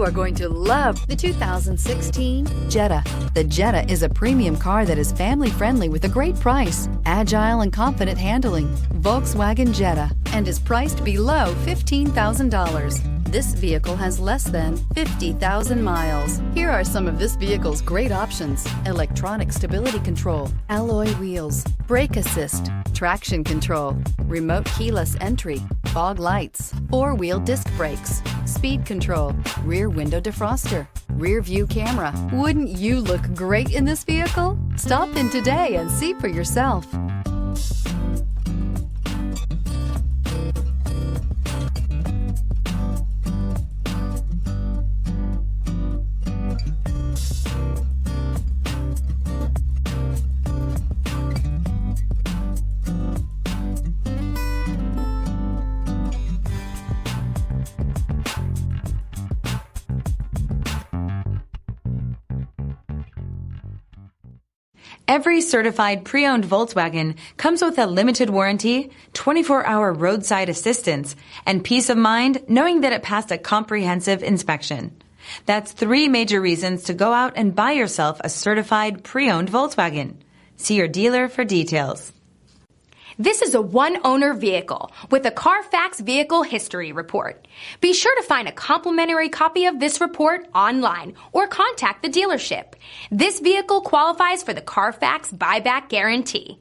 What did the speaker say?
You are going to love the 2016 Jetta. The Jetta is a premium car that is family-friendly with a great price, agile and confident handling. Volkswagen Jetta, and is priced below $15,000. This vehicle has less than 50,000 miles. Here are some of this vehicle's great options: electronic stability control, alloy wheels, brake assist, traction control, remote keyless entry, fog lights, four-wheel disc brakes, speed control, rear window defroster, rear view camera. Wouldn't you look great in this vehicle? Stop in today and see for yourself. Every certified pre-owned Volkswagen comes with a limited warranty, 24-hour roadside assistance, and peace of mind knowing that it passed a comprehensive inspection. That's 3 major reasons to go out and buy yourself a certified pre-owned Volkswagen. See your dealer for details. This is a one-owner vehicle with a CARFAX Vehicle History Report. Be sure to find a complimentary copy of this report online or contact the dealership. This vehicle qualifies for the CARFAX Buyback Guarantee.